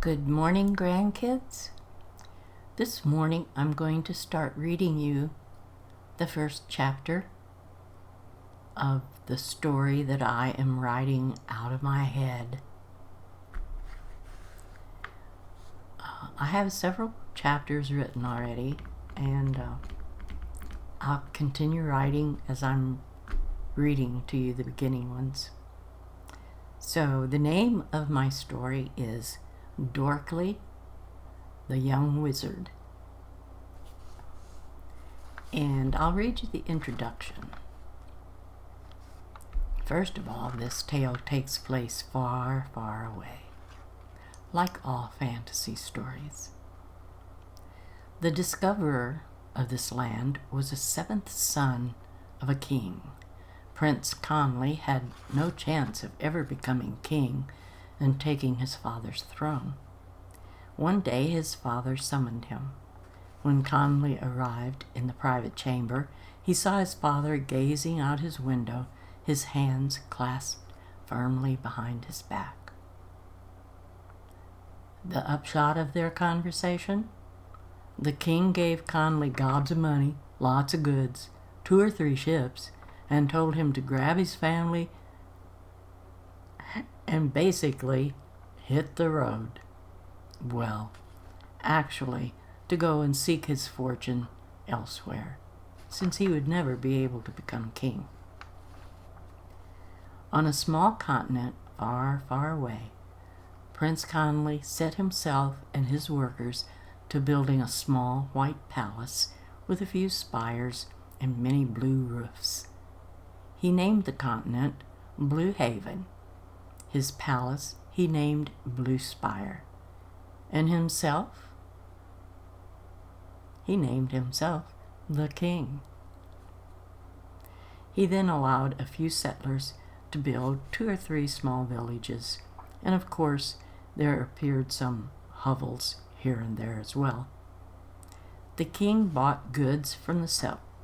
Good morning, grandkids. This morning I'm going to start reading you the first chapter of the story that I am writing out of my head. I have several chapters written already, and I'll continue writing as I'm reading to you the beginning ones. So the name of my story is Dorkly, the Young Wizard. And I'll read you the introduction. First of all, this tale takes place far, far away, like all fantasy stories. The discoverer of this land was a seventh son of a king. Prince Conley had no chance of ever becoming king and taking his father's throne. One day his father summoned him. When Conley arrived in the private chamber, he saw his father gazing out his window, his hands clasped firmly behind his back. The upshot of their conversation? The king gave Conley gobs of money, lots of goods, 2 or 3 ships, and told him to grab his family and basically hit the road. Well, actually, to go and seek his fortune elsewhere, since he would never be able to become king. On a small continent far, far away, Prince Conley set himself and his workers to building a small white palace with a few spires and many blue roofs. He named the continent Blue Haven. His palace he named Blue Spire. And himself? He named himself the king. He then allowed a few settlers to build 2 or 3 small villages, and of course there appeared some hovels here and there as well. The king bought goods from the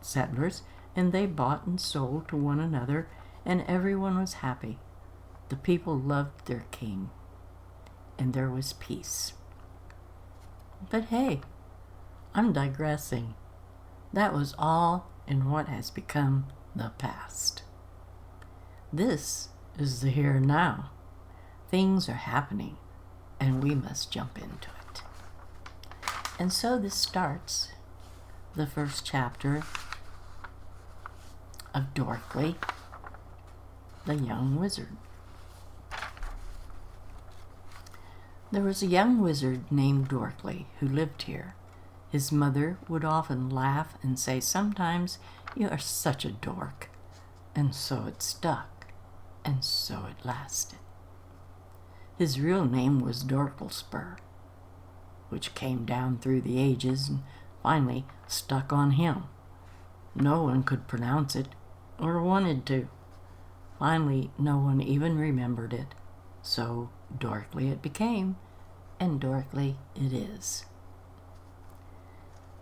settlers, and they bought and sold to one another, and everyone was happy. The people loved their king, and there was peace. But hey, I'm digressing. That was all in what has become the past. This is the here and now. Things are happening, and we must jump into it. And so this starts the first chapter of Dorkly, the Young Wizard. There was a young wizard named Dorkly who lived here. His mother would often laugh and say, "Sometimes you are such a dork." And so it stuck, and so it lasted. His real name was Dorklespur, which came down through the ages and finally stuck on him. No one could pronounce it, or wanted to. Finally, no one even remembered it. So Dorkly it became, and Dorkly it is.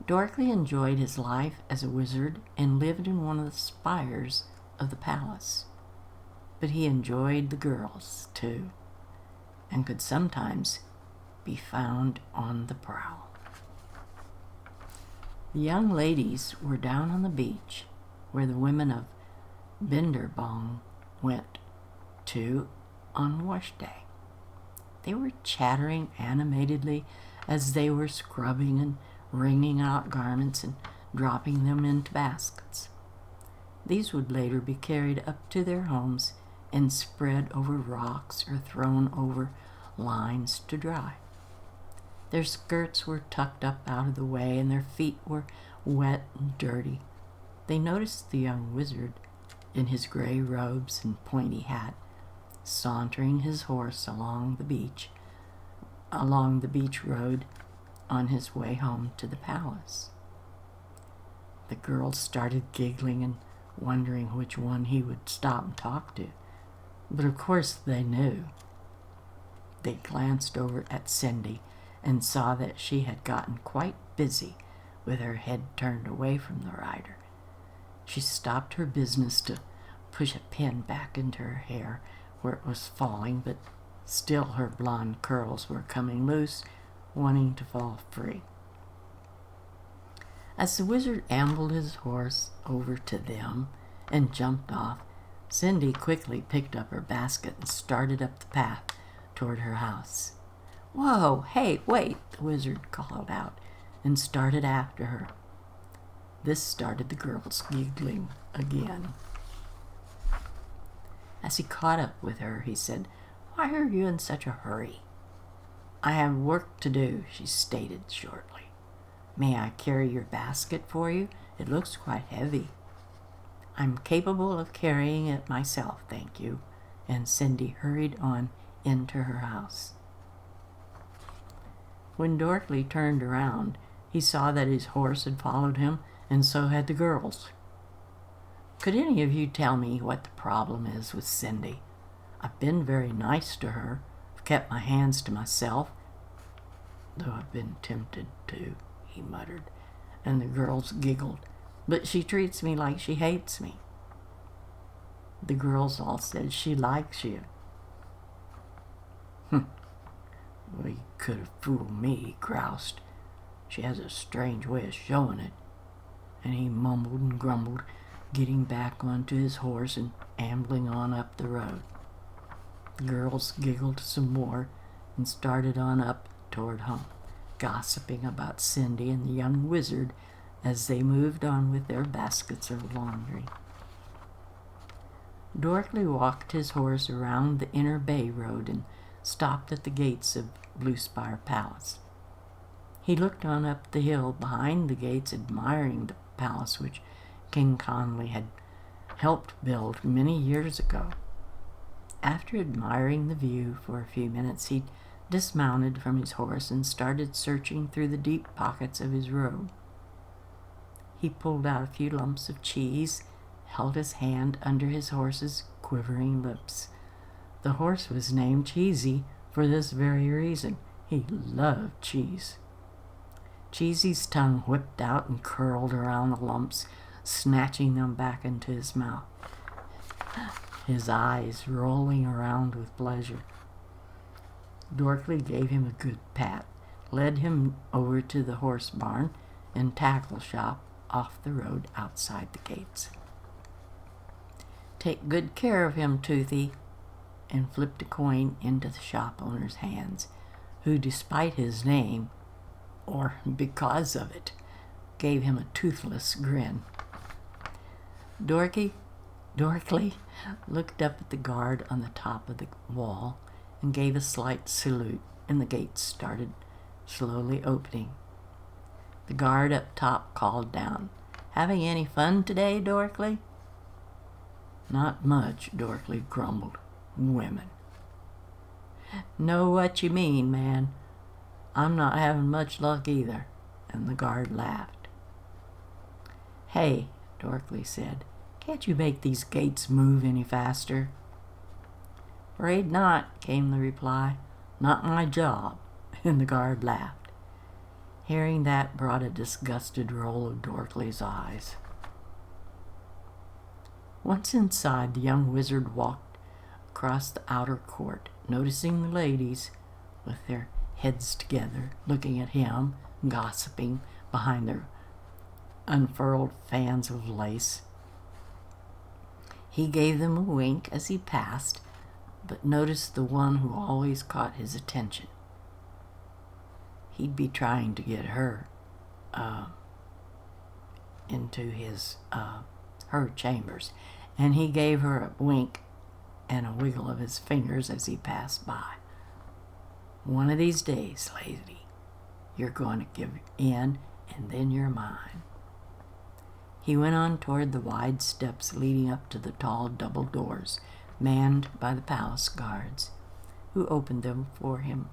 Dorkly enjoyed his life as a wizard and lived in one of the spires of the palace. But he enjoyed the girls, too, and could sometimes be found on the prowl. The young ladies were down on the beach, where the women of Binderbong went to on wash day. They were chattering animatedly as they were scrubbing and wringing out garments and dropping them into baskets. These would later be carried up to their homes and spread over rocks or thrown over lines to dry. Their skirts were tucked up out of the way, and their feet were wet and dirty. They noticed the young wizard, in his gray robes and pointy hat, sauntering his horse along the beach road on his way home to the palace. The girls started giggling and wondering which one he would stop and talk to. But of course they knew. They glanced over at Cindy and saw that she had gotten quite busy with her head turned away from the rider. She stopped her business to push a pin back into her hair where it was falling, but Still, her blonde curls were coming loose, wanting to fall free. As the wizard ambled his horse over to them and jumped off, Cindy quickly picked up her basket and started up the path toward her house. "Whoa, hey, wait," the wizard called out and started after her. This started the girls giggling again. As he caught up with her, he said, "Why are you in such a hurry?" "I have work to do," she stated shortly. "May I carry your basket for you? It looks quite heavy." "I'm capable of carrying it myself, thank you," and Cindy hurried on into her house. When Dorkly turned around, he saw that his horse had followed him, and so had the girls. "Could any of you tell me what the problem is with Cindy? I've been very nice to her. I've kept my hands to myself, though I've been tempted to," he muttered, and the girls giggled. "But she treats me like she hates me." The girls all said, "She likes you." "Well, you could have fooled me," he groused. "She has a strange way of showing it." And he mumbled and grumbled, getting back onto his horse and ambling on up the road. The girls giggled some more and started on up toward home, gossiping about Cindy and the young wizard as they moved on with their baskets of laundry. Dorkly walked his horse around the inner bay road and stopped at the gates of Bluespire Palace. He looked on up the hill behind the gates, admiring the palace which King Conley had helped build many years ago. After admiring the view for a few minutes, he dismounted from his horse and started searching through the deep pockets of his robe. He pulled out a few lumps of cheese, held his hand under his horse's quivering lips. The horse was named Cheesy for this very reason. He loved cheese. Cheesy's tongue whipped out and curled around the lumps, snatching them back into his mouth, his eyes rolling around with pleasure. Dorkly gave him a good pat, led him over to the horse barn and tackle shop off the road outside the gates. "Take good care of him, Toothy," and flipped a coin into the shop owner's hands, who, despite his name, or because of it, gave him a toothless grin. Dorkly looked up at the guard on the top of the wall and gave a slight salute, and the gates started slowly opening. The guard up top called down, "Having any fun today, Dorkly?" "Not much," Dorkly grumbled. "Women." "Know what you mean, man. I'm not having much luck either," and the guard laughed. "Hey," Dorkly said, "can't you make these gates move any faster?" "Afraid not," came the reply. "Not my job," and the guard laughed. Hearing that brought a disgusted roll of Dorkly's eyes. Once inside, the young wizard walked across the outer court, noticing the ladies with their heads together, looking at him, gossiping behind their unfurled fans of lace. He gave them a wink as he passed, but noticed the one who always caught his attention. He'd be trying to get her into her chambers, and he gave her a wink and a wiggle of his fingers as he passed by. "One of these days, lady, you're going to give in, and then you're mine." He went on toward the wide steps leading up to the tall double doors, manned by the palace guards, who opened them for him.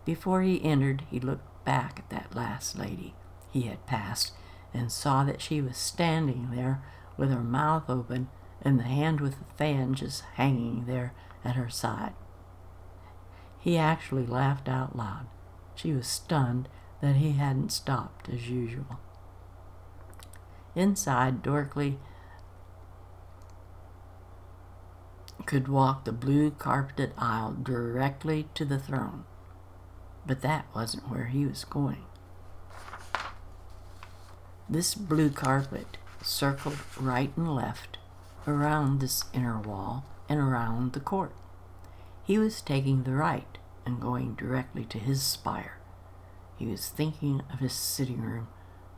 Before he entered, he looked back at that last lady he had passed and saw that she was standing there with her mouth open and the hand with the fan just hanging there at her side. He actually laughed out loud. She was stunned that he hadn't stopped as usual. Inside, Dorkly could walk the blue carpeted aisle directly to the throne, but that wasn't where he was going. This blue carpet circled right and left around this inner wall and around the court. He was taking the right and going directly to his spire. He was thinking of his sitting room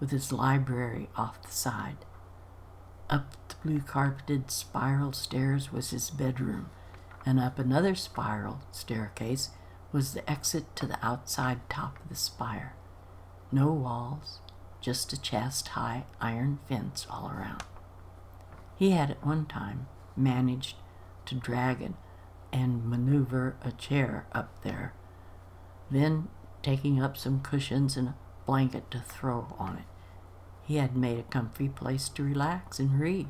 with his library off the side. Up the blue carpeted spiral stairs was his bedroom, and up another spiral staircase was the exit to the outside top of the spire. No walls, just a chest-high iron fence all around. He had at one time managed to drag and maneuver a chair up there, then taking up some cushions and a blanket to throw on it. He had made a comfy place to relax and read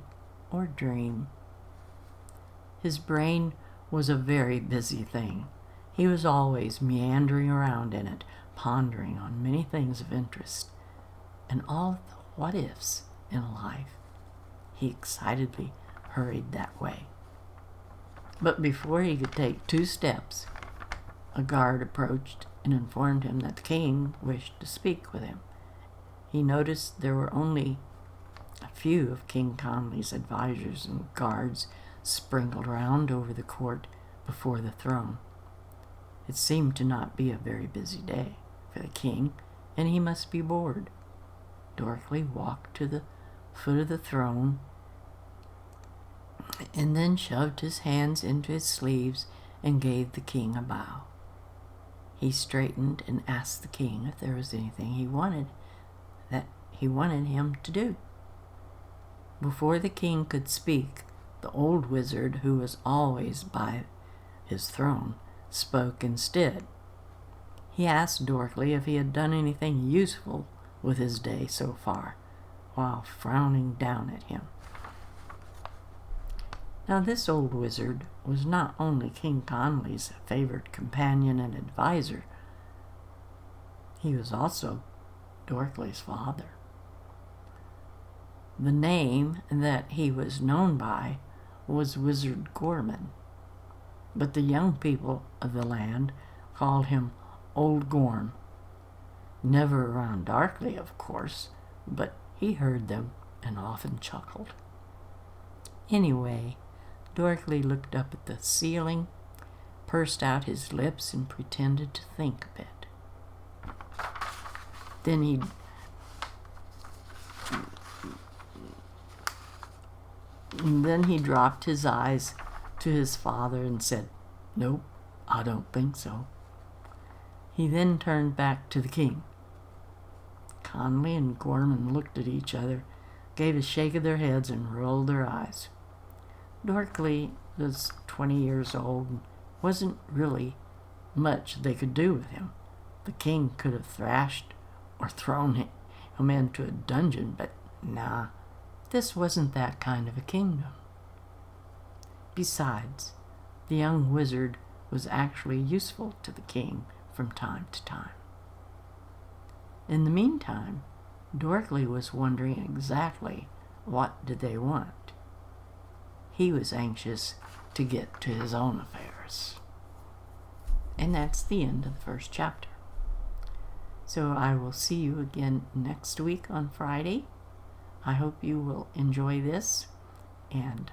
or dream. His brain was a very busy thing. He was always meandering around in it, pondering on many things of interest and all the what-ifs in life. He excitedly hurried that way. But before he could take 2 steps, a guard approached and informed him that the king wished to speak with him. He noticed there were only a few of King Conley's advisors and guards sprinkled around over the court before the throne. It seemed to not be a very busy day for the king, and he must be bored. Dorkly walked to the foot of the throne and then shoved his hands into his sleeves and gave the king a bow. He straightened and asked the king if there was anything he wanted him to do. Before the king could speak, the old wizard, who was always by his throne, spoke instead. He asked Dorkly if he had done anything useful with his day so far, while frowning down at him. Now this old wizard was not only King Conley's favorite companion and advisor, he was also Dorkly's father. The name that he was known by was Wizard Gorman, but the young people of the land called him Old Gorm. Never around Dorkly, of course, but he heard them and often chuckled. Anyway, Dorkly looked up at the ceiling, pursed out his lips, and pretended to think a bit. Then he dropped his eyes to his father and said, "Nope, I don't think so." He then turned back to the king. Conley and Gorman looked at each other, gave a shake of their heads, and rolled their eyes. Dorkly was 20 years old and wasn't really much they could do with him. The king could have thrashed or thrown him into a dungeon, but nah, this wasn't that kind of a kingdom. Besides, the young wizard was actually useful to the king from time to time. In the meantime, Dorkly was wondering exactly what did they want. He was anxious to get to his own affairs. And that's the end of the first chapter. So I will see you again next week on Friday. I hope you will enjoy this, and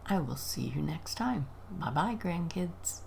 I will see you next time. Bye-bye, grandkids.